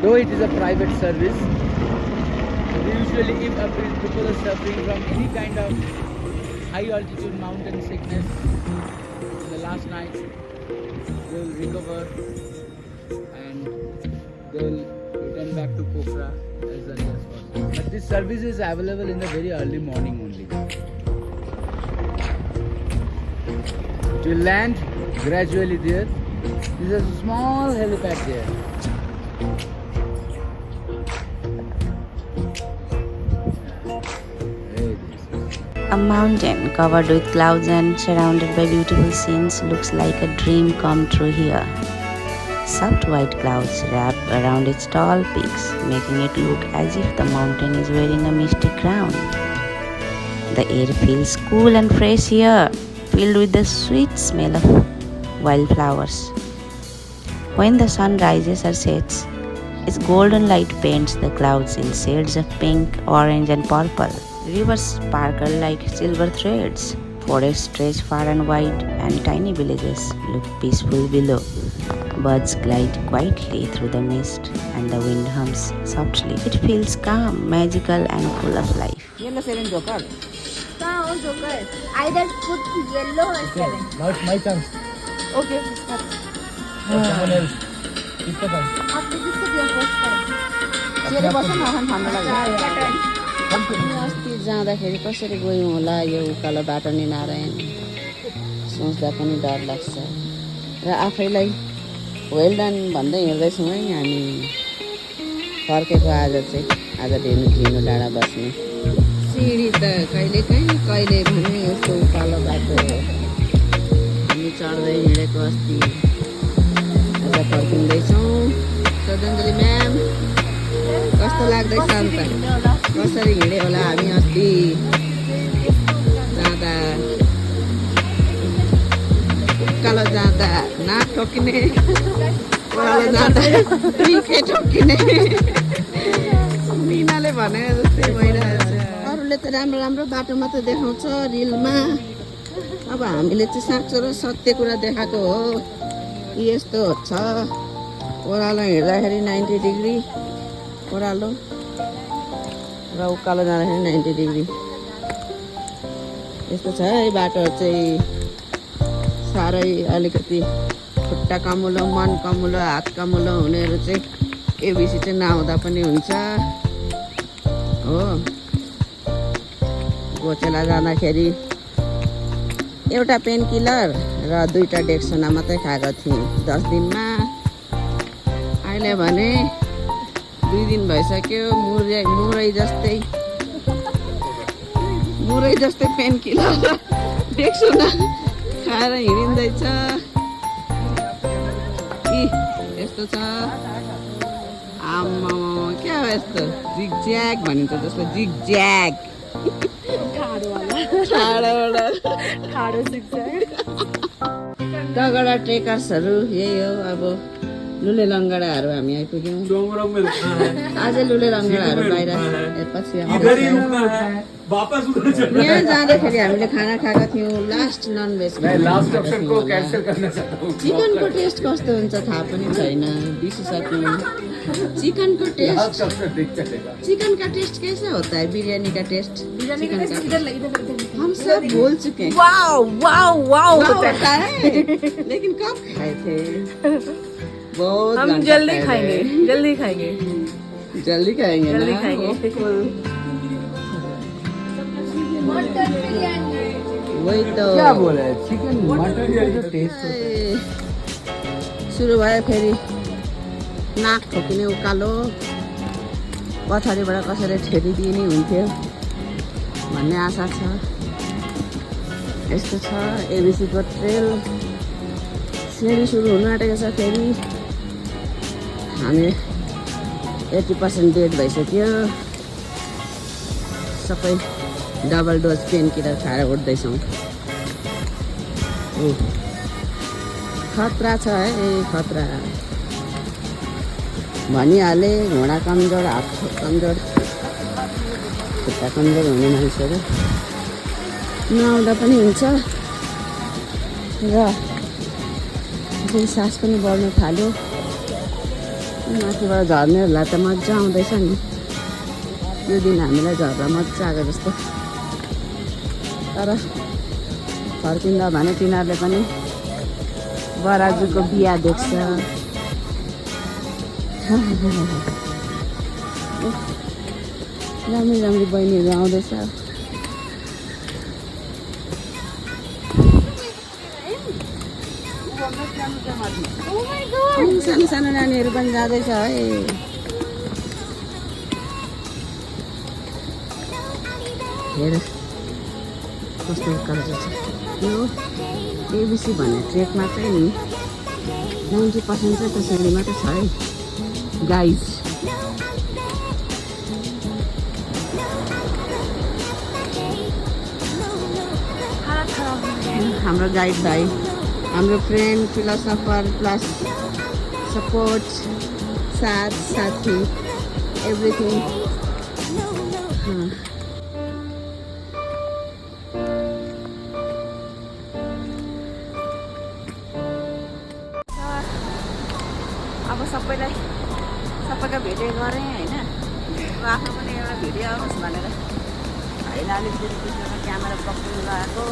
though it is a private service. Usually, if people are suffering from any kind of high altitude mountain sickness, in the last night they will recover and they will return back to Pokhara as early as possible. But this service is available in the very early morning only. To land gradually there, there is a small helipad there. A mountain covered with clouds and surrounded by beautiful scenes looks like a dream come true here. Soft white clouds wrap around its tall peaks, making it look as if the mountain is wearing a misty crown. The air feels cool and fresh here, filled with the sweet smell of wildflowers. When the sun rises or sets, its golden light paints the clouds in shades of pink, orange and purple. Rivers sparkle like silver threads. Forests stretch far and wide, and tiny villages look peaceful below. Birds glide quietly through the mist, and the wind hums softly. It feels calm, magical, and full of life. Yellow seven joker. Oh, joker. Either put yellow or seven. Now it's my chance. Okay, start. Someone else. Pick up. After this, put your first time. Chair बस्न न ठन्डा लाग्यो अस्ति जाँदाखेरि कसरी गयौँ होला यो उकालो बाटो नि नारायण सोच्दा पनि डर लाग्छ र आफैलाई वेल डन भन्दै हिँड्दैछौँ है हामी फर्केको आज ढिनो डाँडा बस्ने सिँढी त कहिले भने यस्तो उकालो बाटो हामी चढ्दै हिँडेको अस्ति आज फर्किँदैछौँ श्रद्धाञ्जली म्याम कस्तो लाग्दैछ अन्त कसरी हिँड्यो होला हामी अस्ति जाँदा उकालो जाँदा नाक ठोकिने ओह्रालो जाँदा रिखे ठोकिने मिनाले भने जस्तै भइरहेछ अरूले त राम्रो बाटो मात्रै देखाउँछ रिलमा अब हामीले चाहिँ साँचो र सत्य कुरा देखाएको हो यस्तो छ ओह्रालो हिँड्दाखेरि 90 डिग्री ओह्रालो र उकालो जाँदाखेरि 90 डिग्री यस्तो छ है बाटो चाहिँ साह्रै अलिकति खुट्टा कमुलो मन कमुलो हात कमुलो हुनेहरू चाहिँ एबिसी चाहिँ नआउँदा पनि हुन्छ हो गोचेला जाँदाखेरि एउटा पेन किलर र 2टा डेक्सोना मात्रै खाएको थिएँ 10 दिनमा अहिले भने 2 दिन भइसक्यो मुरै जस्तै पेन किलर डेक्सोना खाएर हिँडिँदैछ यस्तो छ आम्मा क्या हो यस्तो जिगज्याग भनिन्छ जस्तो जिगज्याग तगडा ट्रेकर्सहरू यही हो अब लुले लङ्गडाहरू हामी आइपुग्यौँ आज लुले लङ्गडाहरू बाहिर पछि यहाँ जाँदाखेरि हामीले खाना खाएका थियौँ लास्ट नन भेज चिकनको टेस्ट कस्तो हुन्छ थाहा पनि छैन बिर्सिसक्यौँ चिकनको टेस्ट चिकन का टेस्ट कैसा होता है बिरयानी का टेस्ट हम सब भूल चुके हैं वाओ होता है लेकिन कब खाए थे बहुत हम जल्दी खाएंगे वही तो क्या बोले चिकन मटन का जो टेस्ट होता है सुरु भयो फेरि नाक ठोकिने उकालो पछाडिबाट कसैले ठेलिदिने हुन्थ्यो भन्ने आशा छ यस्तो छ एबिसीको ट्रेल सिँढी सुरु हुन आँटेको छ फेरि हामी 80% डेड भइसक्यो सबै डबल डोज पेन किलर खाएर उठ्दैछौँ खतरा छ है खतरा भनिहाले घोडा कमजोर हात कमजोर खुट्टा कमजोर हुने मान्छेहरू नआउँदा पनि हुन्छ र फेरि सास पनि बढ्न थाल्यो माथिबाट झर्नेहरूलाई त मजा आउँदैछ नि यो दिन हामीलाई झर्दा मजा आएको जस्तो तर फर्किँदा भने तिनीहरूले पनि बराजुको बिहा देख्छ राम्री राम्री बहिनीहरू आउँदैछ सानो सानो नानीहरू पनि जाँदैछ है हेर कस्तो उकालो छ यो एबिसी भन्ने ट्रेकमा चाहिँ नि 90% चाहिँ त्यो सिँढी मात्रै छ है गाइज हाम्रो गाइड भाइ हाम्रो फ्रेन्ड फिलोसफर प्लस सपोर्ट साथ साथी एभ्रिथिङ अब सबैको भिडियो गरेँ होइन आफ्नो पनि एउटा भिडियो आओस् भनेर होइन अलिकति त्यसमा क्यामेरा पक्रिनु लगाएको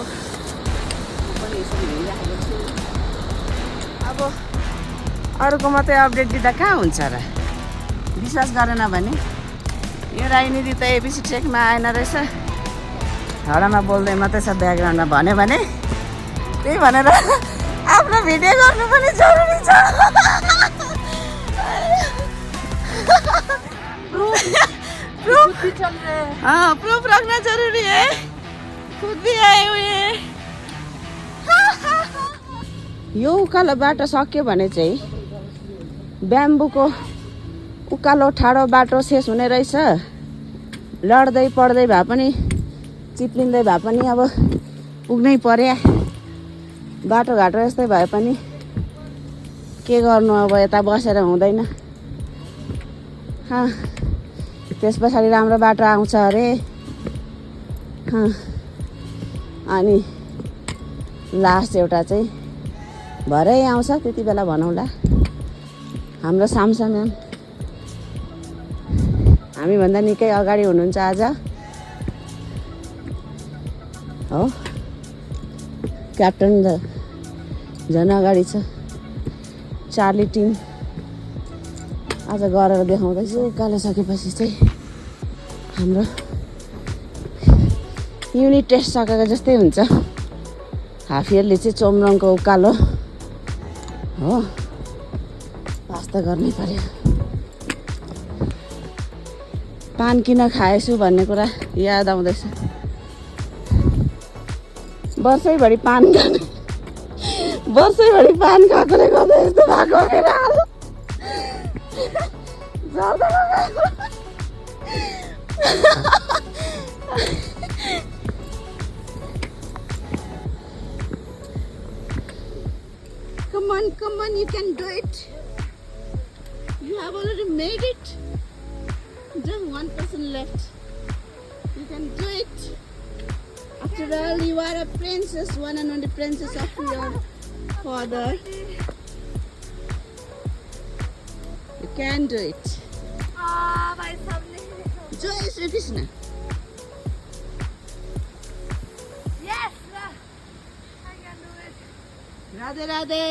पनि यसरी हिँडिराखेको छु अब अरूको मात्रै अपडेट दिँदा कहाँ हुन्छ र विश्वास गरेन भने यो राइनिदी त एबिसी ट्रेकमा आएन रहेछ हडामा बोल्दै मात्रै छ ब्याकग्राउन्डमा भन्यो भने त्यही भनेर आफ्नो भिडियो गर्नु पनि जरुरी छ प्रूफ रखना जरूरी है खुद भी आए हुए हैं यो उकालो बाटो सक्यो भने चाहिँ ब्याम्बोको उकालो ठाडो बाटो शेष हुने रहेछ लड्दै पड्दै भए पनि चिप्लिँदै भए पनि अब पुग्नै पर्यो बाटोघाटो यस्तै भए पनि के गर्नु अब यता बसेर हुँदैन त्यस पछाडि राम्रो बाटो आउँछ अरे अनि लास्ट एउटा चाहिँ भरै आउँछ त्यति बेला भनौँला हाम्रो सामसा म्याम हामीभन्दा निकै अगाडि हुनुहुन्छ आज हो क्याप्टन झन् अगाडि छ चार्ली टिम आज गरेर देखाउँदैछु उकालो सकेपछि चाहिँ हाम्रो युनिट टेस्ट सकेको जस्तै हुन्छ हाफ इयरली चाहिँ चोमरङको उकालो हो पास त गर्नै पर्यो पान किन खाएछु भन्ने कुरा याद आउँदैछ वर्षैभरि पान खाने वर्षैभरि पान खाएकोले गर्दा यस्तो भएको मेरो हाल Come on, you can do it. You have already made it. Just 1% left. You can do it. After all, you are a princess, one and only princess of your father. You can do it. Jai Shri Krishna. Yes, I can do it. Radhe Radhe.